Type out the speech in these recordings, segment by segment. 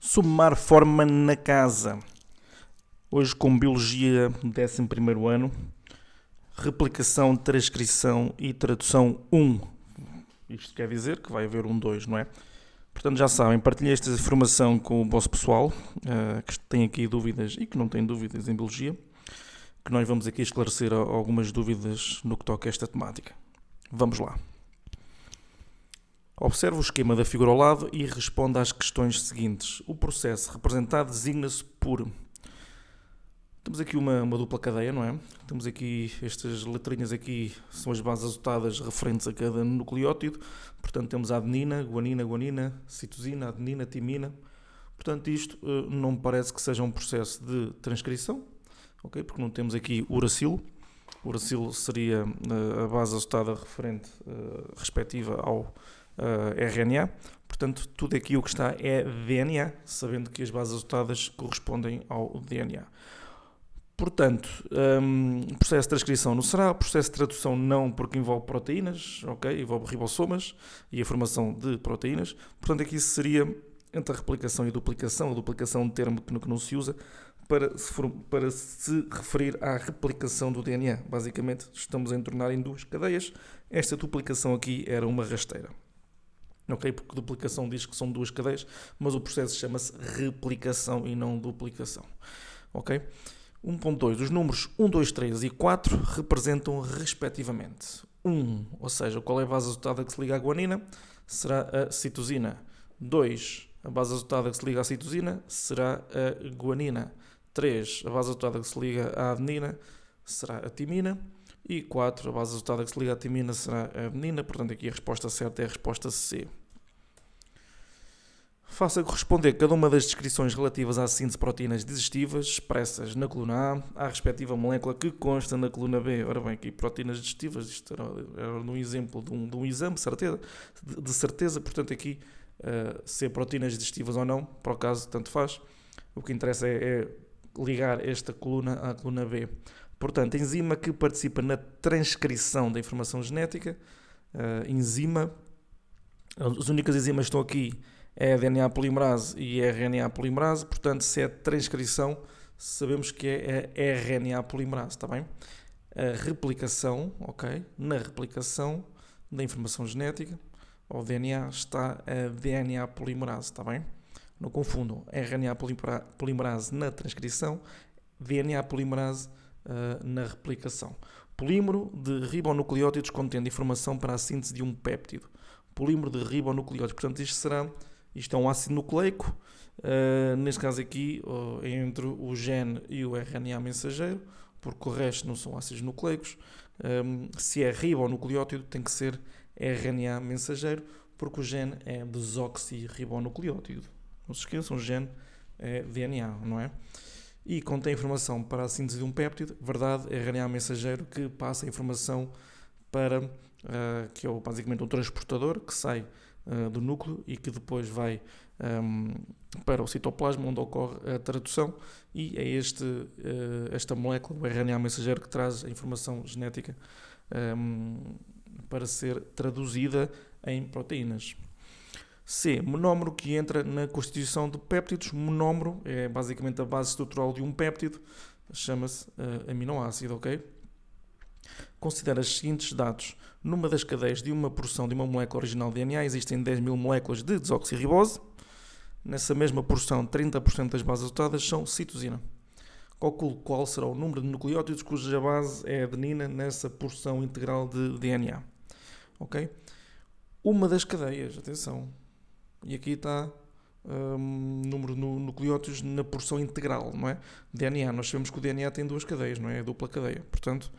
Submar forma na casa. Hoje com Biologia 11º ano, replicação, transcrição e tradução 1. Isto quer dizer que vai haver 2, não é? Portanto, já sabem, partilhei esta informação com o vosso pessoal, que tem aqui dúvidas e que não tem dúvidas em Biologia, que nós vamos aqui esclarecer algumas dúvidas no que toca a esta temática. Vamos lá. Observe o esquema da figura ao lado e responda às questões seguintes. O processo representado designa-se por... Temos aqui uma dupla cadeia, não é? Temos aqui estas letrinhas aqui, são as bases azotadas referentes a cada nucleótido. Portanto, temos a adenina, guanina, citosina, adenina, timina. Portanto, isto não me parece que seja um processo de transcrição, ok? Porque não temos aqui uracilo. Uracilo seria a base azotada referente respectiva ao RNA. Portanto, tudo aqui o que está é DNA, sabendo que as bases azotadas correspondem ao DNA. Portanto, o processo de transcrição não será, o processo de tradução não, porque envolve proteínas, ok? Envolve ribossomas e a formação de proteínas. Portanto, aqui seria entre a replicação e a duplicação é um termo que não se usa para se referir à replicação do DNA. Basicamente, estamos a entornar em duas cadeias. Esta duplicação aqui era uma rasteira. Ok? Porque duplicação diz que são duas cadeias, mas o processo chama-se replicação e não duplicação. Ok? 1.2. Os números 1, 2, 3 e 4 representam respectivamente 1, ou seja, qual é a base azotada que se liga à guanina, será a citosina. 2, a base azotada que se liga à citosina, será a guanina. 3, a base azotada que se liga à adenina, será a timina. E 4, a base azotada que se liga à timina, será a adenina. Portanto, aqui a resposta certa é a resposta C. Faça corresponder cada uma das descrições relativas à síntese de proteínas digestivas expressas na coluna A à respectiva molécula que consta na coluna B. Ora bem, aqui proteínas digestivas, isto era um exemplo de um exame, de certeza, portanto aqui se é proteínas digestivas ou não, para o caso tanto faz, o que interessa é ligar esta coluna à coluna B. Portanto, enzima que participa na transcrição da informação genética, as únicas enzimas que estão aqui é a DNA polimerase e a RNA polimerase, portanto, se é transcrição, sabemos que é a RNA polimerase, está bem? A replicação, ok? Na replicação da informação genética, ou DNA, está a DNA polimerase, está bem? Não confundam, RNA polimerase na transcrição, DNA polimerase na replicação. Polímero de ribonucleótidos contendo informação para a síntese de um péptido. Polímero de ribonucleótidos, portanto, isto é um ácido nucleico, neste caso aqui, entre o gene e o RNA mensageiro, porque o resto não são ácidos nucleicos. Se é ribonucleótido, tem que ser RNA mensageiro, porque o gene é desoxirribonucleótido. Não se esqueçam, o gene é DNA, não é? E contém informação para a síntese de um péptido, verdade, RNA mensageiro que passa a informação para, que é basicamente um transportador que sai do núcleo e que depois vai para o citoplasma, onde ocorre a tradução, e é esta molécula, o RNA mensageiro, que traz a informação genética para ser traduzida em proteínas. C. Monómero que entra na constituição de péptidos. Monómero é basicamente a base estrutural de um péptido, chama-se aminoácido, ok? Considera os seguintes dados. Numa das cadeias de uma porção de uma molécula original de DNA existem 10.000 moléculas de desoxirribose. Nessa mesma porção, 30% das bases azotadas são citosina. Calcule qual será o número de nucleótidos cuja base é adenina nessa porção integral de DNA. Ok? Uma das cadeias, atenção. E aqui está o número de nucleótidos na porção integral, não é? DNA, nós sabemos que o DNA tem duas cadeias, não é? É dupla cadeia. Portanto,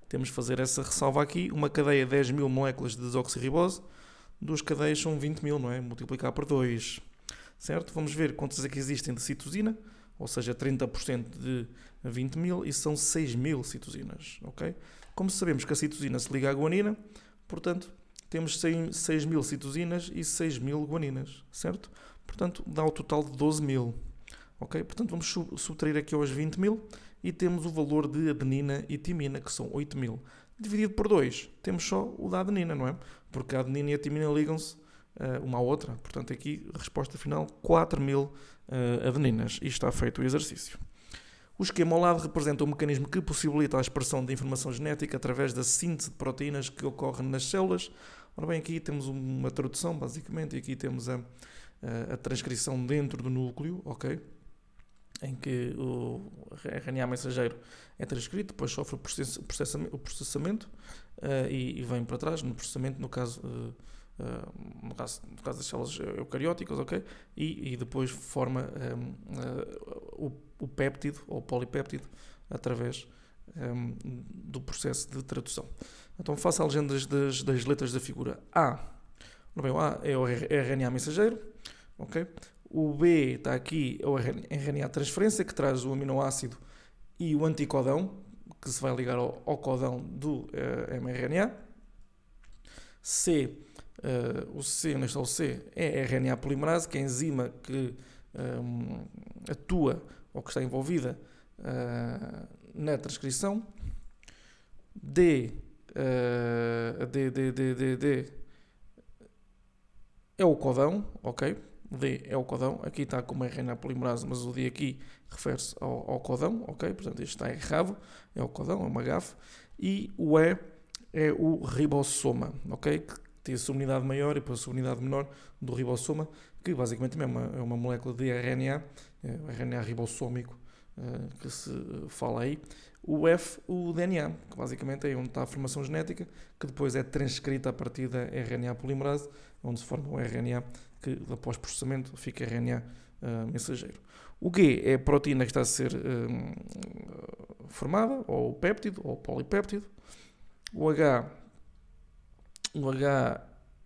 temos de fazer essa ressalva aqui. Uma cadeia 10.000 moléculas de desoxirribose, duas cadeias são 20.000, não é? Multiplicar por 2, certo? Vamos ver quantas aqui existem de citosina, ou seja, 30% de 20.000 e são 6.000 citosinas, ok? Como sabemos que a citosina se liga à guanina, portanto, temos 6.000 citosinas e 6.000 guaninas, certo? Portanto, dá o total de 12.000, ok? Portanto, vamos subtrair aqui aos 20.000 e temos o valor de adenina e timina, que são 8.000. Dividido por 2, temos só o da adenina, não é? Porque a adenina e a timina ligam-se uma à outra. Portanto, aqui, a resposta final, 4.000 adeninas. E está feito o exercício. O esquema ao lado representa um mecanismo que possibilita a expressão da informação genética através da síntese de proteínas que ocorre nas células. Ora bem, aqui temos uma tradução, basicamente, e aqui temos a transcrição dentro do núcleo, ok? Em que o RNA mensageiro é transcrito, depois sofre o processamento e vem para trás no processamento, no caso das células eucarióticas, ok? E depois forma o péptido ou polipéptido através do processo de tradução. Então faça a legenda das letras da figura A. Bem, o A é o RNA mensageiro, ok? O B está aqui, é o RNA transferência, que traz o aminoácido e o anticodão, que se vai ligar ao codão do mRNA. C, o C, onde está o C, é a RNA polimerase, que é a enzima que atua ou que está envolvida na transcrição. D é o codão, ok? D é o codão, aqui está como RNA polimerase, mas o D aqui refere-se ao codão, ok? Portanto, isto está errado, é o codão, é uma gafe. E o E é o ribossoma, ok? Que tem a subunidade maior e depois a subunidade menor do ribossoma, que basicamente também é uma molécula de RNA, o RNA ribossómico, que se fala aí. O F, o DNA, que basicamente é onde está a formação genética, que depois é transcrita a partir da RNA polimerase, onde se forma o RNA, que após processamento fica RNA mensageiro. O G é a proteína que está a ser formada, ou o péptido, ou o polipéptido. O H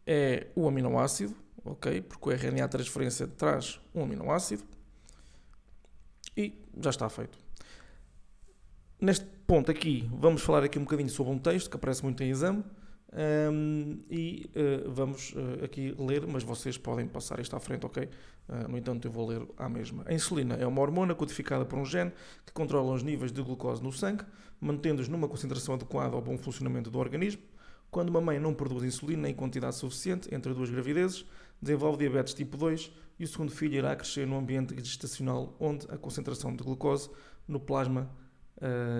é o aminoácido, ok? Porque o RNA transferência traz um aminoácido. E já está feito. Neste ponto aqui, vamos falar aqui um bocadinho sobre um texto que aparece muito em exame vamos aqui ler, mas vocês podem passar isto à frente, ok? No entanto, eu vou ler à mesma. A insulina é uma hormona codificada por um gene que controla os níveis de glucose no sangue, mantendo-os numa concentração adequada ao bom funcionamento do organismo. Quando uma mãe não produz insulina em quantidade suficiente entre duas gravidezes, desenvolve diabetes tipo 2 e o segundo filho irá crescer num ambiente gestacional onde a concentração de glucose no plasma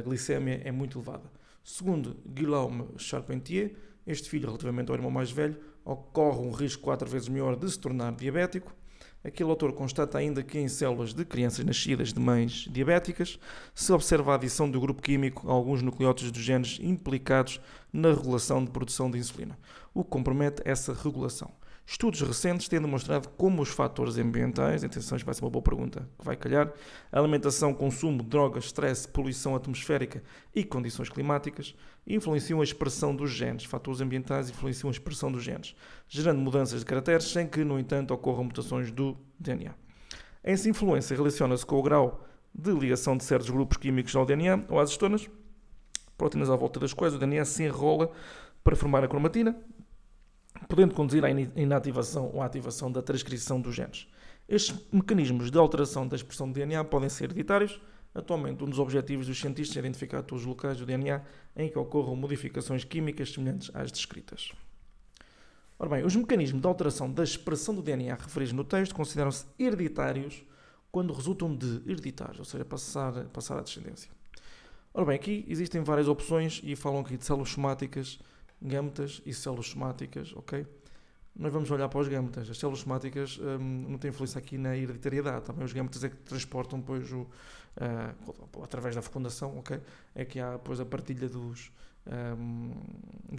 glicémia é muito elevada. Segundo Guillaume Charpentier, este filho, relativamente ao irmão mais velho, ocorre um risco 4 vezes maior de se tornar diabético. Aquele autor constata ainda que em células de crianças nascidas de mães diabéticas se observa a adição do grupo químico a alguns nucleótidos dos genes implicados na regulação de produção de insulina, o que compromete essa regulação. Estudos recentes têm demonstrado como os fatores ambientais, atenção, isto vai ser uma boa pergunta que vai calhar, alimentação, consumo, drogas, stress, poluição atmosférica e condições climáticas, influenciam a expressão dos genes. Fatores ambientais influenciam a expressão dos genes, gerando mudanças de caracteres sem que, no entanto, ocorram mutações do DNA. Essa influência relaciona-se com o grau de ligação de certos grupos químicos ao DNA ou às histonas, proteínas à volta das quais o DNA se enrola para formar a cromatina, podendo conduzir à inativação ou à ativação da transcrição dos genes. Estes mecanismos de alteração da expressão do DNA podem ser hereditários. Atualmente, um dos objetivos dos cientistas é identificar todos os locais do DNA em que ocorram modificações químicas semelhantes às descritas. Ora bem, os mecanismos de alteração da expressão do DNA referidos no texto consideram-se hereditários quando resultam de hereditários, ou seja, passar à descendência. Ora bem, aqui existem várias opções e falam aqui de células somáticas, gâmetas e células somáticas, ok? Nós vamos olhar para os gâmetas. As células somáticas não têm influência aqui na hereditariedade. Também os gâmetas é que transportam depois através da fecundação, ok? É que há depois a partilha do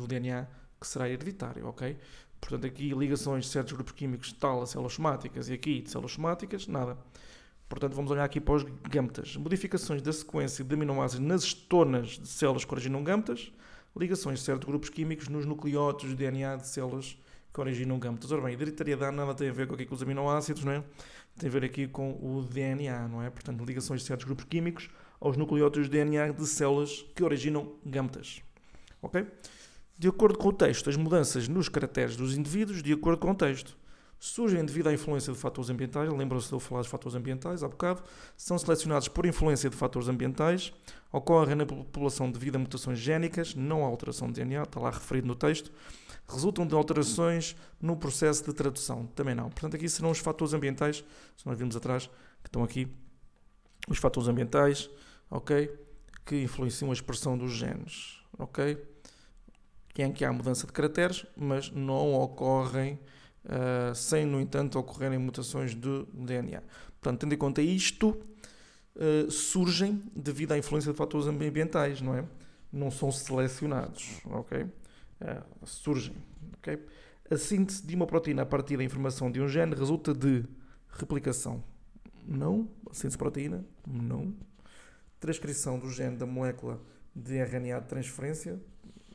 DNA que será hereditário, ok? Portanto, aqui ligações de certos grupos químicos tal a células somáticas e aqui de células somáticas, nada. Portanto, vamos olhar aqui para os gâmetas. Modificações da sequência de aminoácidos nas estonas de células que originam gâmetas, ligações de certos grupos químicos nos nucleótidos de DNA de células que originam gâmetas. Ora bem, hereditariedade nada tem a ver com os aminoácidos, não é? Tem a ver aqui com o DNA, não é? Portanto, ligações de certos grupos químicos aos nucleótidos de DNA de células que originam gâmetas. Ok? De acordo com o texto, as mudanças nos caracteres dos indivíduos, de acordo com o texto. surgem devido à influência de fatores ambientais. Lembram-se de eu falar dos fatores ambientais há bocado. São selecionados por influência de fatores ambientais. Ocorrem na população devido a mutações génicas, não à alteração de DNA, está lá referido no texto. Resultam de alterações no processo de tradução, também não. Portanto, aqui serão os fatores ambientais, se nós vimos atrás, que estão aqui, os fatores ambientais, ok? Que influenciam a expressão dos genes, ok? Em que há mudança de caracteres, mas não ocorrem sem, no entanto, ocorrerem mutações de DNA. Portanto, tendo em conta isto, surgem devido à influência de fatores ambientais, não é? Não são selecionados, ok? Surgem, ok? A síntese de uma proteína a partir da informação de um gene resulta de replicação, não. A síntese de proteína, não. Transcrição do gene da molécula de RNA de transferência,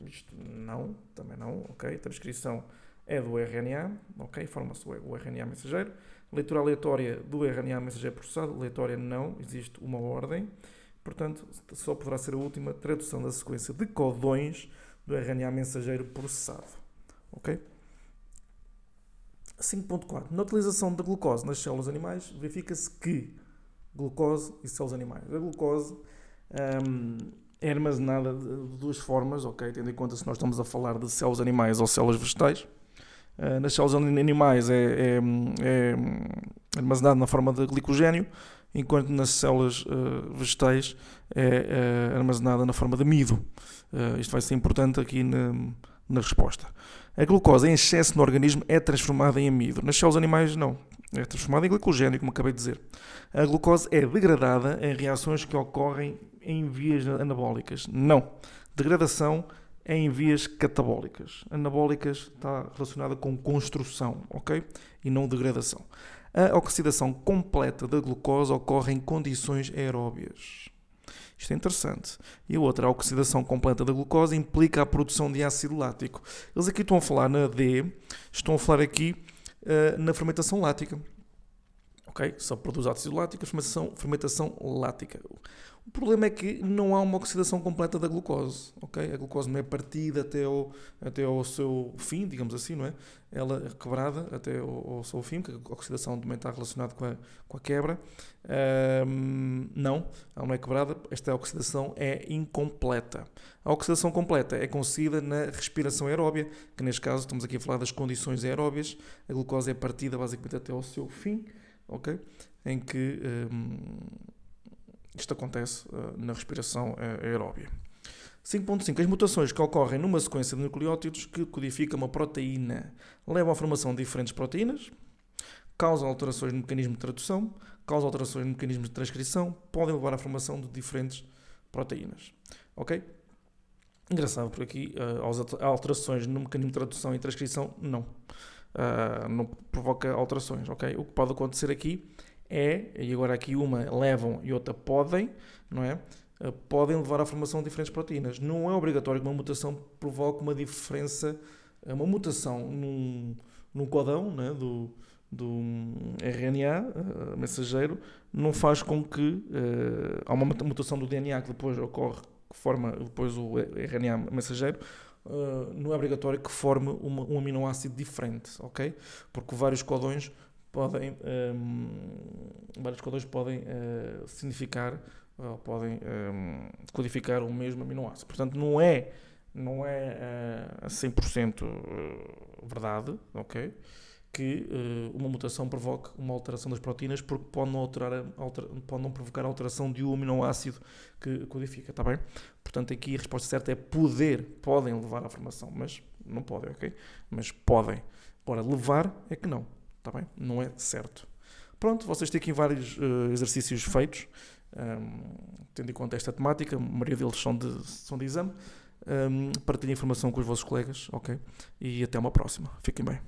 isto não, também não, ok? Transcrição é do RNA, ok? Forma-se o RNA mensageiro. Leitura aleatória do RNA mensageiro processado, aleatória não, existe uma ordem. Portanto, só poderá ser a última tradução da sequência de codões do RNA mensageiro processado, ok? 5.4. Na utilização da glucose nas células animais, verifica-se que glucose e células animais. A glucose é armazenada de duas formas, ok? Tendo em conta se nós estamos a falar de células animais ou células vegetais. Nas células animais é armazenado na forma de glicogênio, enquanto nas células vegetais é armazenada na forma de amido. Isto vai ser importante aqui na resposta. A glucose em excesso no organismo é transformada em amido. Nas células animais não. É transformada em glicogênio, como acabei de dizer. A glucose é degradada em reações que ocorrem em vias anabólicas. Não. Degradação é em vias catabólicas. Anabólicas está relacionada com construção, ok? E não degradação. A oxidação completa da glucose ocorre em condições aeróbias. Isto é interessante. E a outra, a oxidação completa da glucose, implica a produção de ácido lático. Eles aqui estão a falar na D, estão a falar aqui na fermentação lática. Ok? Só produz ácido lático, fermentação lática. O problema é que não há uma oxidação completa da glucose, ok? A glucose não é partida até ao seu fim, digamos assim, não é? Ela é quebrada até ao seu fim, porque a oxidação também está relacionada com a quebra. Não, ela não é quebrada, esta oxidação é incompleta. A oxidação completa é conseguida na respiração aeróbia, que neste caso estamos aqui a falar das condições aeróbias. A glucose é partida basicamente até ao seu fim, ok? Em que isto acontece na respiração aeróbia. 5.5. As mutações que ocorrem numa sequência de nucleótidos que codificam uma proteína levam à formação de diferentes proteínas, causam alterações no mecanismo de tradução, causam alterações no mecanismo de transcrição, podem levar à formação de diferentes proteínas. Ok? Engraçado, por aqui, alterações no mecanismo de tradução e transcrição, não. Não provoca alterações, ok? O que pode acontecer aqui e agora aqui uma levam e outra podem, não é? Podem levar à formação de diferentes proteínas. Não é obrigatório que uma mutação provoque uma diferença, uma mutação num codão, né, do RNA mensageiro, não faz com que há uma mutação do DNA que depois ocorre, que forma depois o RNA mensageiro, não é obrigatório que forme um aminoácido diferente, ok? Porque vários codões podem significar, podem codificar o mesmo aminoácido. Portanto, não é a 100% verdade, ok? Que uma mutação provoque uma alteração das proteínas, porque pode não provocar a alteração de um aminoácido que codifica, está bem? Portanto, aqui a resposta certa é podem levar à formação, mas não podem, ok? Mas podem. Agora, levar é que não, está bem? Não é certo. Pronto, vocês têm aqui vários exercícios feitos, tendo em conta esta temática, a maioria deles são de exame. Partilhem informação com os vossos colegas, ok? E até uma próxima. Fiquem bem.